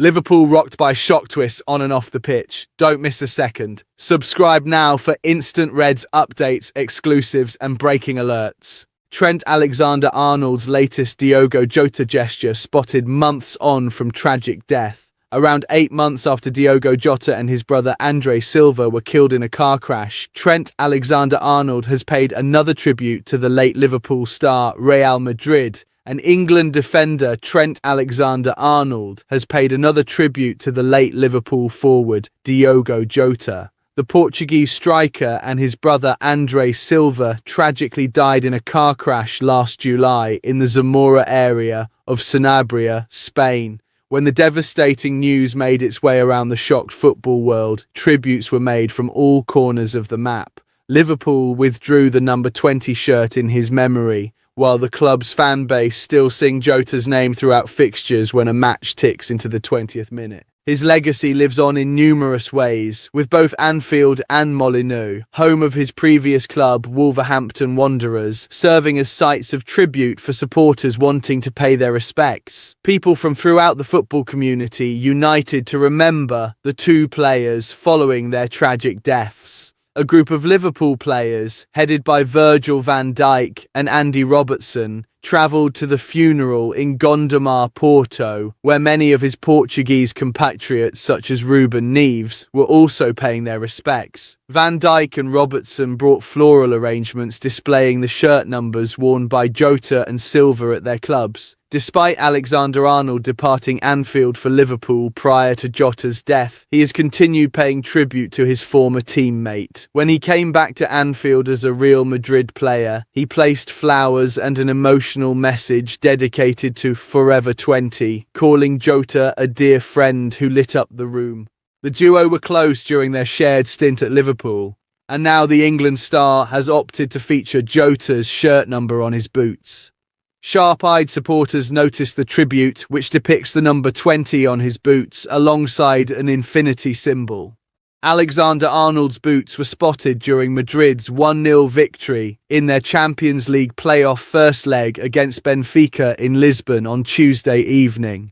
Liverpool rocked by shock twists on and off the pitch. Don't miss a second. Subscribe now for instant Reds updates, exclusives and breaking alerts. Trent Alexander-Arnold's latest Diogo Jota gesture spotted months on from tragic death. Around 8 months after Diogo Jota and his brother Andre Silva were killed in a car crash, Trent Alexander-Arnold has paid another tribute to the late Liverpool star Real Madrid. And England defender Trent Alexander-Arnold has paid another tribute to the late Liverpool forward Diogo Jota. The Portuguese striker and his brother Andre Silva tragically died in a car crash last July in the Zamora area of Sanabria, Spain. When the devastating news made its way around the shocked football world, tributes were made from all corners of the map. Liverpool withdrew the number 20 shirt in his memory, while the club's fan base still sing Jota's name throughout fixtures when a match ticks into the 20th minute. His legacy lives on in numerous ways, with both Anfield and Molineux, home of his previous club Wolverhampton Wanderers, serving as sites of tribute for supporters wanting to pay their respects. People from throughout the football community united to remember the two players following their tragic deaths. A group of Liverpool players, headed by Virgil van Dijk and Andy Robertson, travelled to the funeral in Gondomar, Porto, where many of his Portuguese compatriots such as Ruben Neves were also paying their respects. Van Dijk and Robertson brought floral arrangements displaying the shirt numbers worn by Jota and Silva at their clubs. Despite Alexander-Arnold departing Anfield for Liverpool prior to Jota's death, he has continued paying tribute to his former teammate. When he came back to Anfield as a Real Madrid player, he placed flowers and an emotional message dedicated to Forever 20, calling Jota a dear friend who lit up the room. The duo were close during their shared stint at Liverpool, and now the England star has opted to feature Jota's shirt number on his boots. Sharp-eyed supporters noticed the tribute, which depicts the number 20 on his boots alongside an infinity symbol. Alexander-Arnold's boots were spotted during Madrid's 1-0 victory in their Champions League playoff first leg against Benfica in Lisbon on Tuesday evening.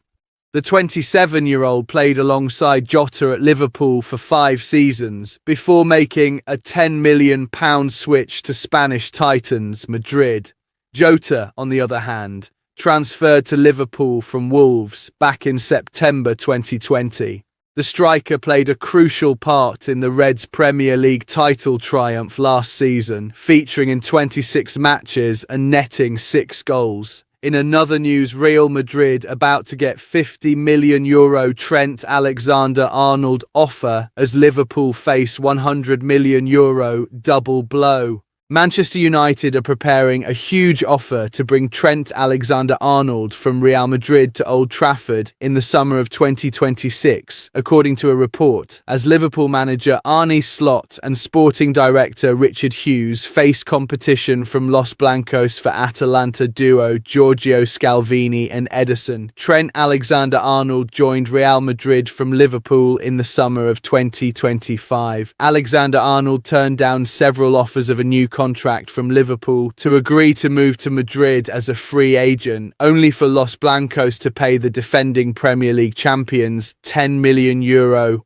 The 27-year-old played alongside Jota at Liverpool for 5 seasons before making a £10 million switch to Spanish Titans Madrid. Jota, on the other hand, transferred to Liverpool from Wolves back in September 2020. The striker played a crucial part in the Reds' Premier League title triumph last season, featuring in 26 matches and netting 6 goals. In another news, Real Madrid about to get €50 million Trent Alexander-Arnold offer as Liverpool face €100 million double blow. Manchester United are preparing a huge offer to bring Trent Alexander-Arnold from Real Madrid to Old Trafford in the summer of 2026, according to a report, as Liverpool manager Arne Slot and sporting director Richard Hughes face competition from Los Blancos for Atalanta duo Giorgio Scalvini and Ederson. Trent Alexander-Arnold joined Real Madrid from Liverpool in the summer of 2025. Alexander-Arnold turned down several offers of a new contract from Liverpool to agree to move to Madrid as a free agent, only for Los Blancos to pay the defending Premier League champions €10 million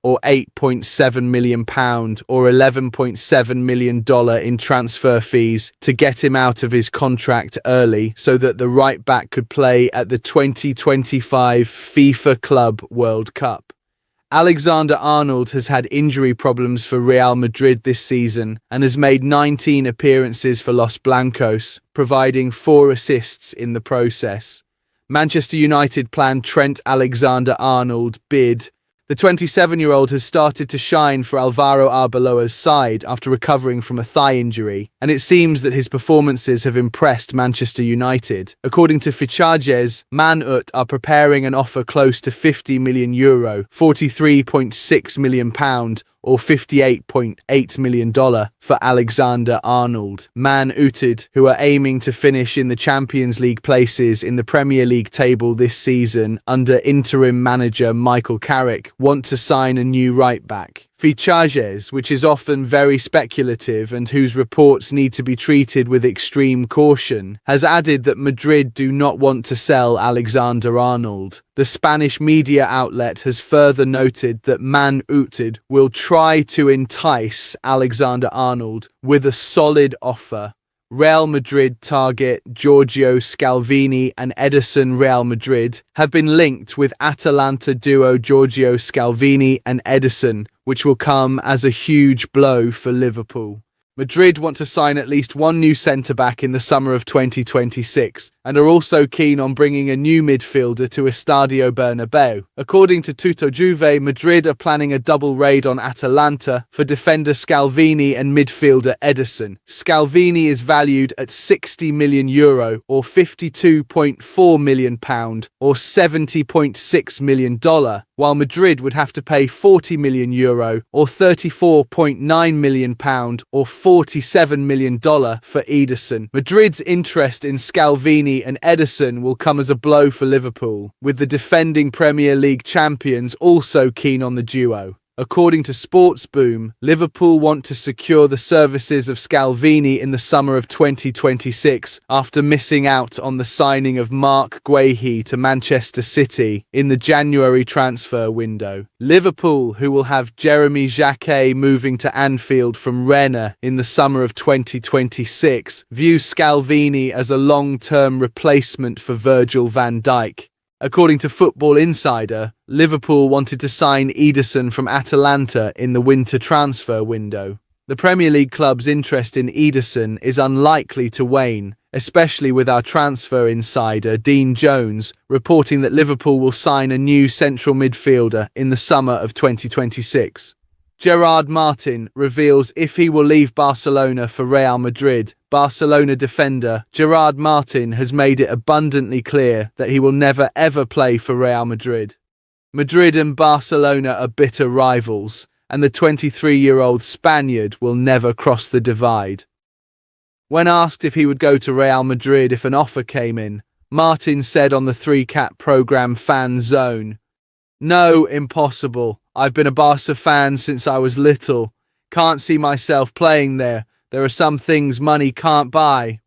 or £8.7 million or $11.7 million in transfer fees to get him out of his contract early so that the right-back could play at the 2025 FIFA Club World Cup. Alexander-Arnold has had injury problems for Real Madrid this season and has made 19 appearances for Los Blancos, providing 4 assists in the process. Manchester United planned Trent Alexander-Arnold bid. The 27-year-old has started to shine for Alvaro Arbeloa's side after recovering from a thigh injury, and it seems that his performances have impressed Manchester United. According to Fichajes, Man Ut are preparing an offer close to €50 million, £43.6 million, or $58.8 million for Alexander-Arnold. Man United, who are aiming to finish in the Champions League places in the Premier League table this season under interim manager Michael Carrick, want to sign a new right-back. Fichajes, which is often very speculative and whose reports need to be treated with extreme caution, has added that Madrid do not want to sell Alexander-Arnold. The Spanish media outlet has further noted that Man United will try to entice Alexander-Arnold with a solid offer. Real Madrid target Giorgio Scalvini and Ederson. Real Madrid have been linked with Atalanta duo Giorgio Scalvini and Ederson, which will come as a huge blow for Liverpool. Madrid want to sign at least one new centre-back in the summer of 2026 and are also keen on bringing a new midfielder to Estadio Bernabeu. According to Tutto Juve, Madrid are planning a double raid on Atalanta for defender Scalvini and midfielder Ederson. Scalvini is valued at €60 million or £52.4 million or $70.6 million, while Madrid would have to pay €40 million or £34.9 million or $47 million for Ederson. Madrid's interest in Scalvini and Ederson will come as a blow for Liverpool, with the defending Premier League champions also keen on the duo. According to Sports Boom, Liverpool want to secure the services of Scalvini in the summer of 2026 after missing out on the signing of Mark Guehi to Manchester City in the January transfer window. Liverpool, who will have Jeremy Jacquet moving to Anfield from Rennes in the summer of 2026, view Scalvini as a long-term replacement for Virgil van Dijk. According to Football Insider, Liverpool wanted to sign Ederson from Atalanta in the winter transfer window. The Premier League club's interest in Ederson is unlikely to wane, especially with our transfer insider Dean Jones reporting that Liverpool will sign a new central midfielder in the summer of 2026. Gerard Martin reveals if he will leave Barcelona for Real Madrid. Barcelona defender Gerard Martin has made it abundantly clear that he will never ever play for Real Madrid. Madrid and Barcelona are bitter rivals, and the 23-year-old Spaniard will never cross the divide. When asked if he would go to Real Madrid if an offer came in, Martin said on the 3-Cat programme Fan Zone, "No, impossible. I've been a Barca fan since I was little. Can't see myself playing there. There are some things money can't buy."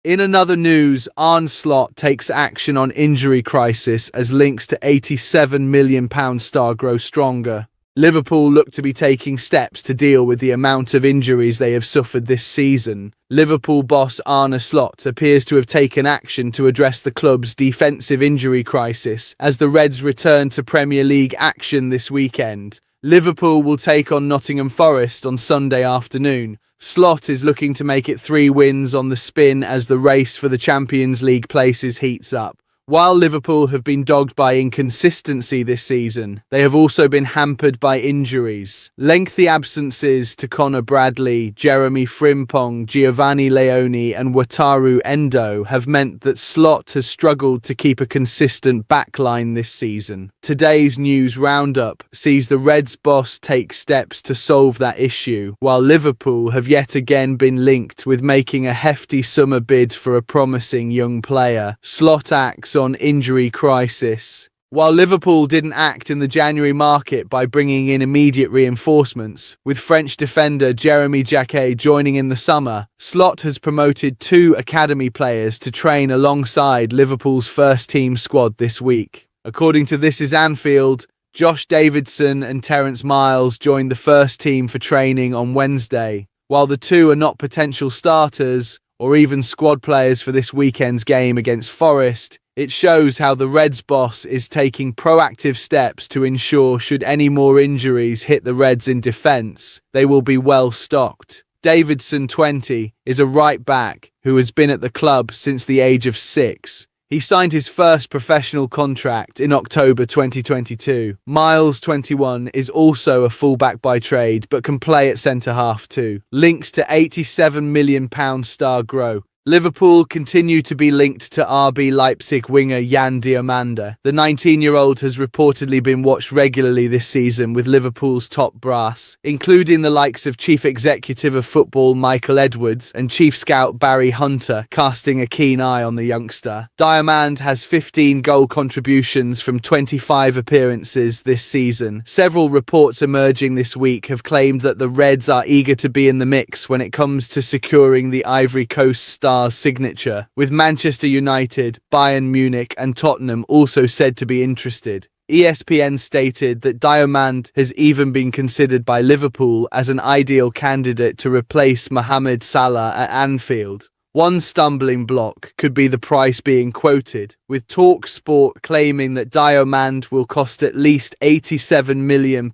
In another news, Arne Slot takes action on injury crisis as links to £87 million star grow stronger. Liverpool look to be taking steps to deal with the amount of injuries they have suffered this season. Liverpool boss Arne Slot appears to have taken action to address the club's defensive injury crisis as the Reds return to Premier League action this weekend. Liverpool will take on Nottingham Forest on Sunday afternoon. Slot is looking to make it 3 wins on the spin as the race for the Champions League places heats up. While Liverpool have been dogged by inconsistency this season, they have also been hampered by injuries. Lengthy absences to Connor Bradley, Jeremy Frimpong, Giovanni Leone and Wataru Endo have meant that Slot has struggled to keep a consistent backline this season. Today's news roundup sees the Reds boss take steps to solve that issue, while Liverpool have yet again been linked with making a hefty summer bid for a promising young player. Slot acts on injury crisis. While Liverpool didn't act in the January market by bringing in immediate reinforcements, with French defender Jeremy Jacquet joining in the summer, Slot has promoted 2 academy players to train alongside Liverpool's first-team squad this week. According to This Is Anfield, Josh Davidson and Terence Miles joined the first team for training on Wednesday. While the 2 are not potential starters or even squad players for this weekend's game against Forest, it shows how the Reds boss is taking proactive steps to ensure should any more injuries hit the Reds in defence, they will be well stocked. Davidson, 20, is a right back who has been at the club since the age of 6. He signed his first professional contract in October 2022. Miles, 21, is also a fullback by trade but can play at centre-half too. Links to £87 million star grow. Liverpool continue to be linked to RB Leipzig winger Jan Diomande. The 19-year-old has reportedly been watched regularly this season with Liverpool's top brass, including the likes of Chief Executive of Football Michael Edwards and Chief Scout Barry Hunter, casting a keen eye on the youngster. Diomande has 15 goal contributions from 25 appearances this season. Several reports emerging this week have claimed that the Reds are eager to be in the mix when it comes to securing the Ivory Coast star's signature, with Manchester United, Bayern Munich and Tottenham also said to be interested. ESPN stated that Diomande has even been considered by Liverpool as an ideal candidate to replace Mohamed Salah at Anfield. One stumbling block could be the price being quoted, with TalkSport claiming that Diomande will cost at least £87 million,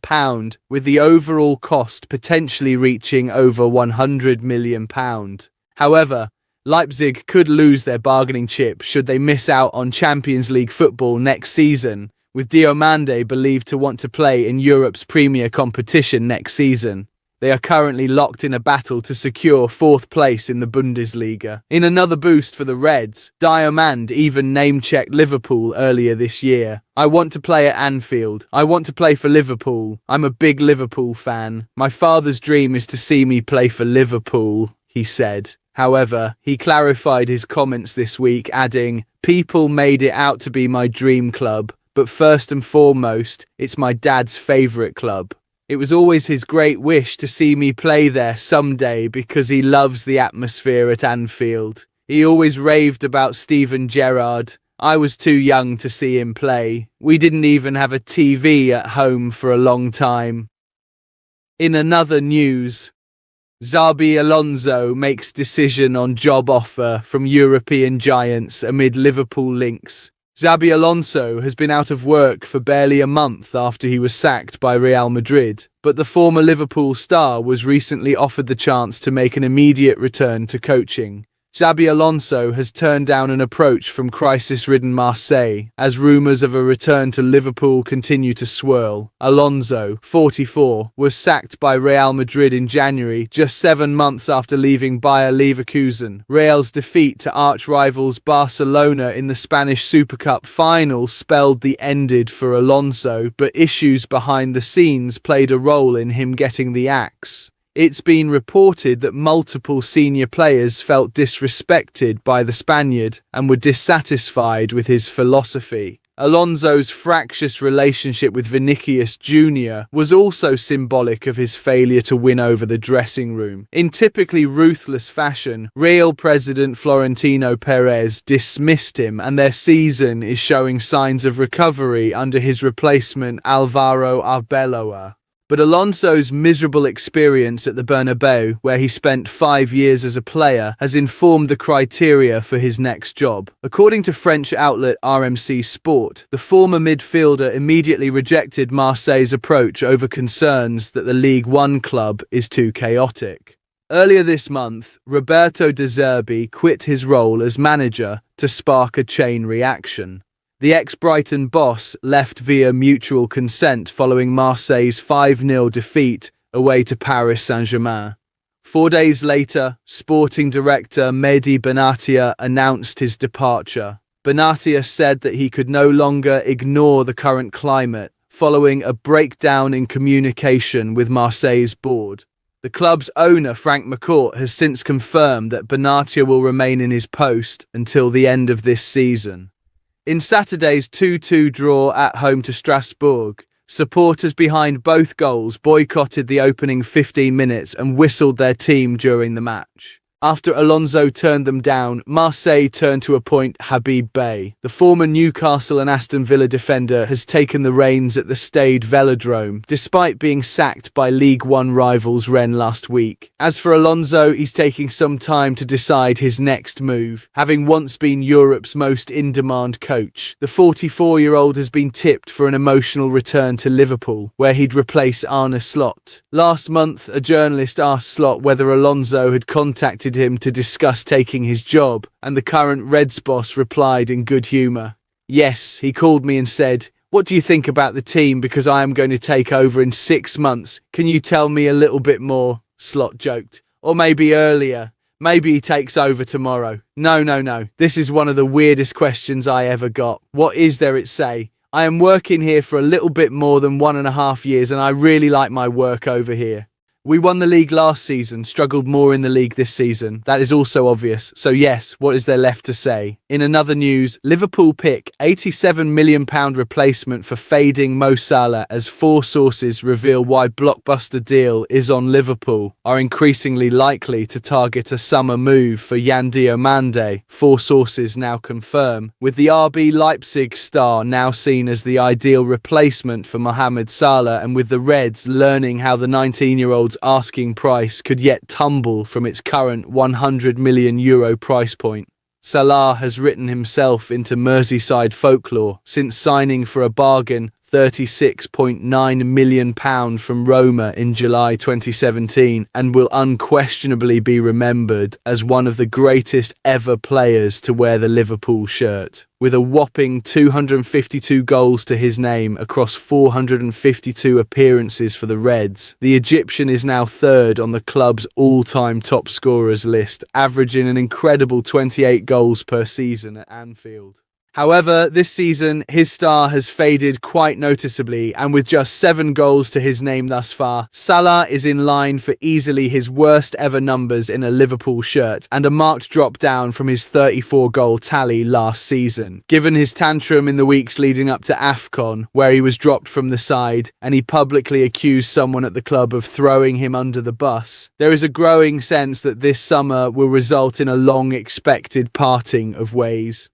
with the overall cost potentially reaching over £100 million. However, Leipzig could lose their bargaining chip should they miss out on Champions League football next season, with Diomande believed to want to play in Europe's premier competition next season. They are currently locked in a battle to secure fourth place in the Bundesliga. In another boost for the Reds, Diomande even name-checked Liverpool earlier this year. "I want to play at Anfield. I want to play for Liverpool. I'm a big Liverpool fan. My father's dream is to see me play for Liverpool," he said. However, he clarified his comments this week, adding, "People made it out to be my dream club, but first and foremost, it's my dad's favourite club. It was always his great wish to see me play there someday because he loves the atmosphere at Anfield. He always raved about Steven Gerrard. I was too young to see him play. We didn't even have a TV at home for a long time." In another news, Xabi Alonso makes decision on job offer from European giants amid Liverpool links. Xabi Alonso has been out of work for barely a month after he was sacked by Real Madrid, but the former Liverpool star was recently offered the chance to make an immediate return to coaching. Xabi Alonso has turned down an approach from crisis-ridden Marseille, as rumours of a return to Liverpool continue to swirl. Alonso, 44, was sacked by Real Madrid in January, just 7 months after leaving Bayer Leverkusen. Real's defeat to arch-rivals Barcelona in the Spanish Super Cup final spelled the ended for Alonso, but issues behind the scenes played a role in him getting the axe. It's been reported that multiple senior players felt disrespected by the Spaniard and were dissatisfied with his philosophy. Alonso's fractious relationship with Vinicius Jr. was also symbolic of his failure to win over the dressing room. In typically ruthless fashion, Real president Florentino Perez dismissed him, and their season is showing signs of recovery under his replacement Alvaro Arbeloa. But Alonso's miserable experience at the Bernabeu, where he spent 5 years as a player, has informed the criteria for his next job. According to French outlet RMC Sport, the former midfielder immediately rejected Marseille's approach over concerns that the Ligue 1 club is too chaotic. Earlier this month, Roberto De Zerbi quit his role as manager to spark a chain reaction. The ex-Brighton boss left via mutual consent following Marseille's 5-0 defeat away to Paris Saint-Germain. 4 days later, sporting director Mehdi Benatia announced his departure. Benatia said that he could no longer ignore the current climate, following a breakdown in communication with Marseille's board. The club's owner, Frank McCourt, has since confirmed that Benatia will remain in his post until the end of this season. In Saturday's 2-2 draw at home to Strasbourg, supporters behind both goals boycotted the opening 15 minutes and whistled their team during the match. After Alonso turned them down, Marseille turned to appoint Habib Bey. The former Newcastle and Aston Villa defender has taken the reins at the Stade Velodrome, despite being sacked by League One rivals Rennes last week. As for Alonso, he's taking some time to decide his next move. Having once been Europe's most in-demand coach, the 44-year-old has been tipped for an emotional return to Liverpool, where he'd replace Arne Slot. Last month, a journalist asked Slot whether Alonso had contacted him to discuss taking his job, and the current Reds boss replied in good humour. "Yes, he called me and said, 'What do you think about the team, because I am going to take over in 6 months. Can you tell me a little bit more?' Slot joked. "Or maybe earlier. Maybe he takes over tomorrow. No. This is one of the weirdest questions I ever got. What is there at say? I am working here for a little bit more than 1.5 years and I really like my work over here. We won the league last season, struggled more in the league this season. That is also obvious. So yes, what is there left to say? In another news, Liverpool pick £87 million replacement for fading Mo Salah as 4 sources reveal why blockbuster deal is on Liverpool are increasingly likely to target a summer move for Yan Diomande. 4 sources now confirm, with the RB Leipzig star now seen as the ideal replacement for Mohamed Salah and with the Reds learning how the 19-year-old's asking price could yet tumble from its current €100 million price point. Salah has written himself into Merseyside folklore since signing for a bargain £36.9 million from Roma in July 2017 and will unquestionably be remembered as one of the greatest ever players to wear the Liverpool shirt. With a whopping 252 goals to his name across 452 appearances for the Reds, the Egyptian is now 3rd on the club's all-time top scorers list, averaging an incredible 28 goals per season at Anfield. However, this season, his star has faded quite noticeably, and with just 7 goals to his name thus far, Salah is in line for easily his worst ever numbers in a Liverpool shirt, and a marked drop down from his 34-goal tally last season. Given his tantrum in the weeks leading up to AFCON, where he was dropped from the side, and he publicly accused someone at the club of throwing him under the bus, there is a growing sense that this summer will result in a long-expected parting of ways.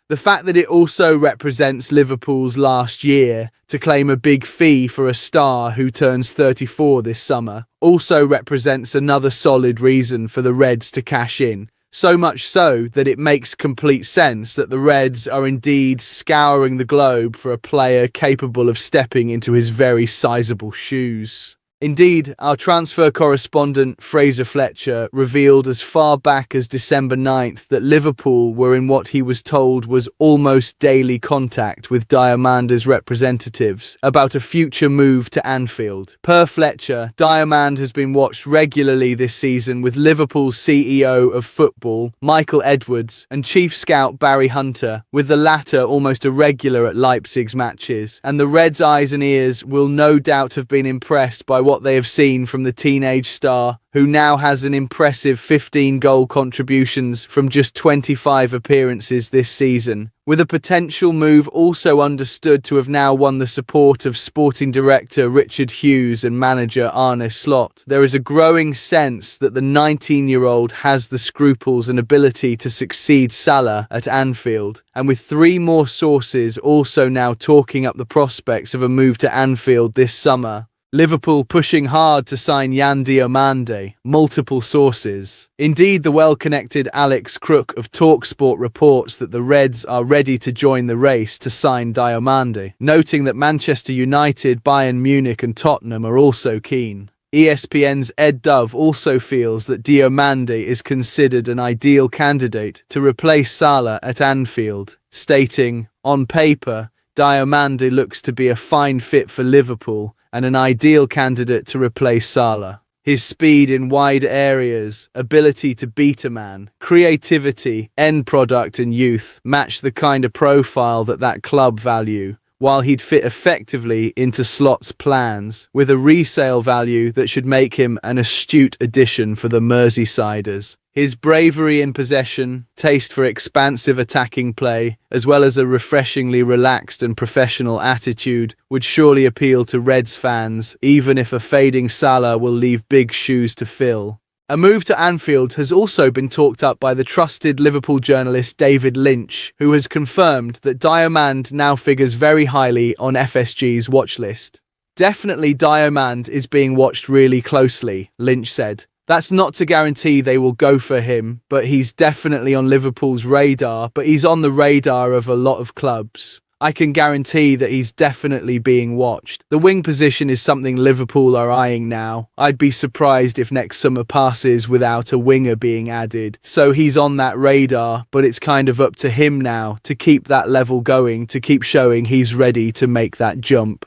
The fact that it also represents Liverpool's last year to claim a big fee for a star who turns 34 this summer also represents another solid reason for the Reds to cash in, so much so that it makes complete sense that the Reds are indeed scouring the globe for a player capable of stepping into his very sizable shoes. Indeed, our transfer correspondent Fraser Fletcher revealed as far back as December 9th that Liverpool were in what he was told was almost daily contact with Diomande's representatives about a future move to Anfield. Per Fletcher, Diomande has been watched regularly this season with Liverpool's CEO of football, Michael Edwards, and chief scout Barry Hunter, with the latter almost a regular at Leipzig's matches, and the Reds' eyes and ears will no doubt have been impressed by what they have seen from the teenage star, who now has an impressive 15 goal contributions from just 25 appearances this season, with a potential move also understood to have now won the support of sporting director Richard Hughes and manager Arne Slot. There is a growing sense that the 19-year-old has the scruples and ability to succeed Salah at Anfield, and with 3 more sources also now talking up the prospects of a move to Anfield this summer. Liverpool pushing hard to sign Yan Diomande, multiple sources. Indeed, the well-connected Alex Crook of TalkSport reports that the Reds are ready to join the race to sign Diomande, noting that Manchester United, Bayern Munich and Tottenham are also keen. ESPN's Ed Dove also feels that Diomande is considered an ideal candidate to replace Salah at Anfield, stating, "On paper, Diomande looks to be a fine fit for Liverpool and an ideal candidate to replace Salah. His speed in wide areas, ability to beat a man, creativity, end product and youth match the kind of profile that club value, while he'd fit effectively into Slot's plans, with a resale value that should make him an astute addition for the Merseysiders. His bravery in possession, taste for expansive attacking play, as well as a refreshingly relaxed and professional attitude, would surely appeal to Reds fans, even if a fading Salah will leave big shoes to fill." A move to Anfield has also been talked up by the trusted Liverpool journalist David Lynch, who has confirmed that Diomande now figures very highly on FSG's watch list. "Definitely Diomande is being watched really closely," Lynch said. "That's not to guarantee they will go for him, but he's definitely on Liverpool's radar, but he's on the radar of a lot of clubs. I can guarantee that he's definitely being watched. The wing position is something Liverpool are eyeing now. I'd be surprised if next summer passes without a winger being added. So he's on that radar, but it's kind of up to him now to keep that level going, to keep showing he's ready to make that jump."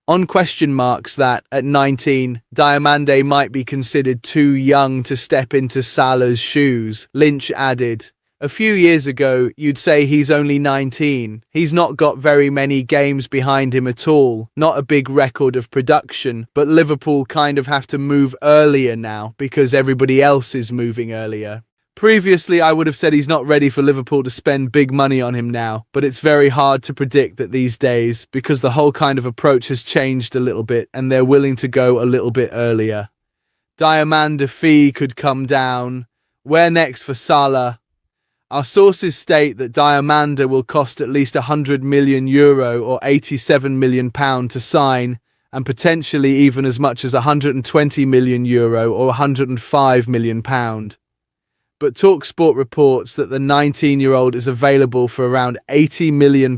On question marks that, at 19, Diomande might be considered too young to step into Salah's shoes, Lynch added. A few years ago, you'd say he's only 19. He's not got very many games behind him at all, not a big record of production, but Liverpool kind of have to move earlier now because everybody else is moving earlier. Previously, I would have said he's not ready for Liverpool to spend big money on him now, but it's very hard to predict that these days because the whole kind of approach has changed a little bit and they're willing to go a little bit earlier. Diomande fee could come down. Where next for Salah? Our sources state that Diomande will cost at least €100 million or £87 million to sign, and potentially even as much as €120 million or £105 million. But TalkSport reports that the 19-year-old is available for around £80 million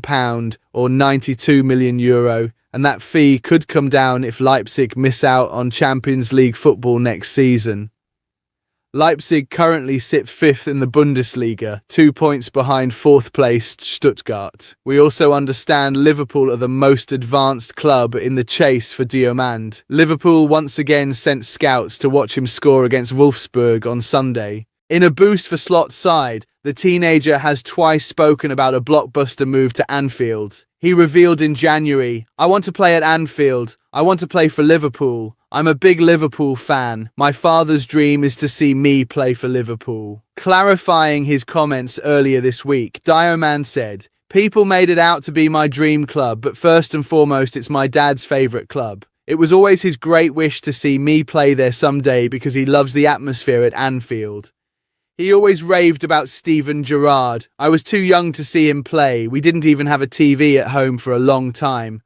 or €92 million, and that fee could come down if Leipzig miss out on Champions League football next season. Leipzig currently sit 5th in the Bundesliga, 2 points behind 4th-placed Stuttgart. We also understand Liverpool are the most advanced club in the chase for Diomande. Liverpool once again sent scouts to watch him score against Wolfsburg on Sunday. In a boost for Slot's side, the teenager has twice spoken about a blockbuster move to Anfield. He revealed in January, "I want to play at Anfield. I want to play for Liverpool. I'm a big Liverpool fan. My father's dream is to see me play for Liverpool." Clarifying his comments earlier this week, Diomande said, "People made it out to be my dream club, but first and foremost it's my dad's favourite club. It was always his great wish to see me play there someday because he loves the atmosphere at Anfield. He always raved about Steven Gerrard. I was too young to see him play. We didn't even have a TV at home for a long time.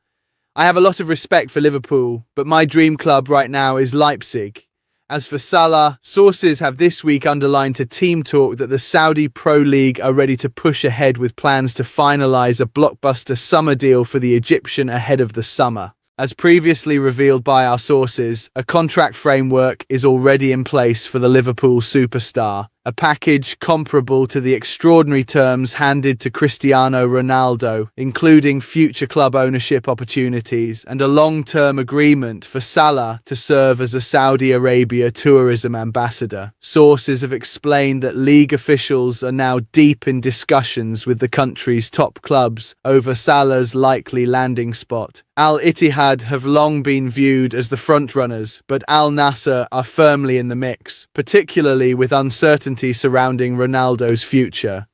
I have a lot of respect for Liverpool, but my dream club right now is Leipzig." As for Salah, sources have this week underlined to Team Talk that the Saudi Pro League are ready to push ahead with plans to finalise a blockbuster summer deal for the Egyptian ahead of the summer. As previously revealed by our sources, a contract framework is already in place for the Liverpool superstar, a package comparable to the extraordinary terms handed to Cristiano Ronaldo, including future club ownership opportunities and a long-term agreement for Salah to serve as a Saudi Arabia tourism ambassador. Sources have explained that league officials are now deep in discussions with the country's top clubs over Salah's likely landing spot. Al Ittihad have long been viewed as the frontrunners, but Al Nassr are firmly in the mix, particularly with uncertainty surrounding Ronaldo's future.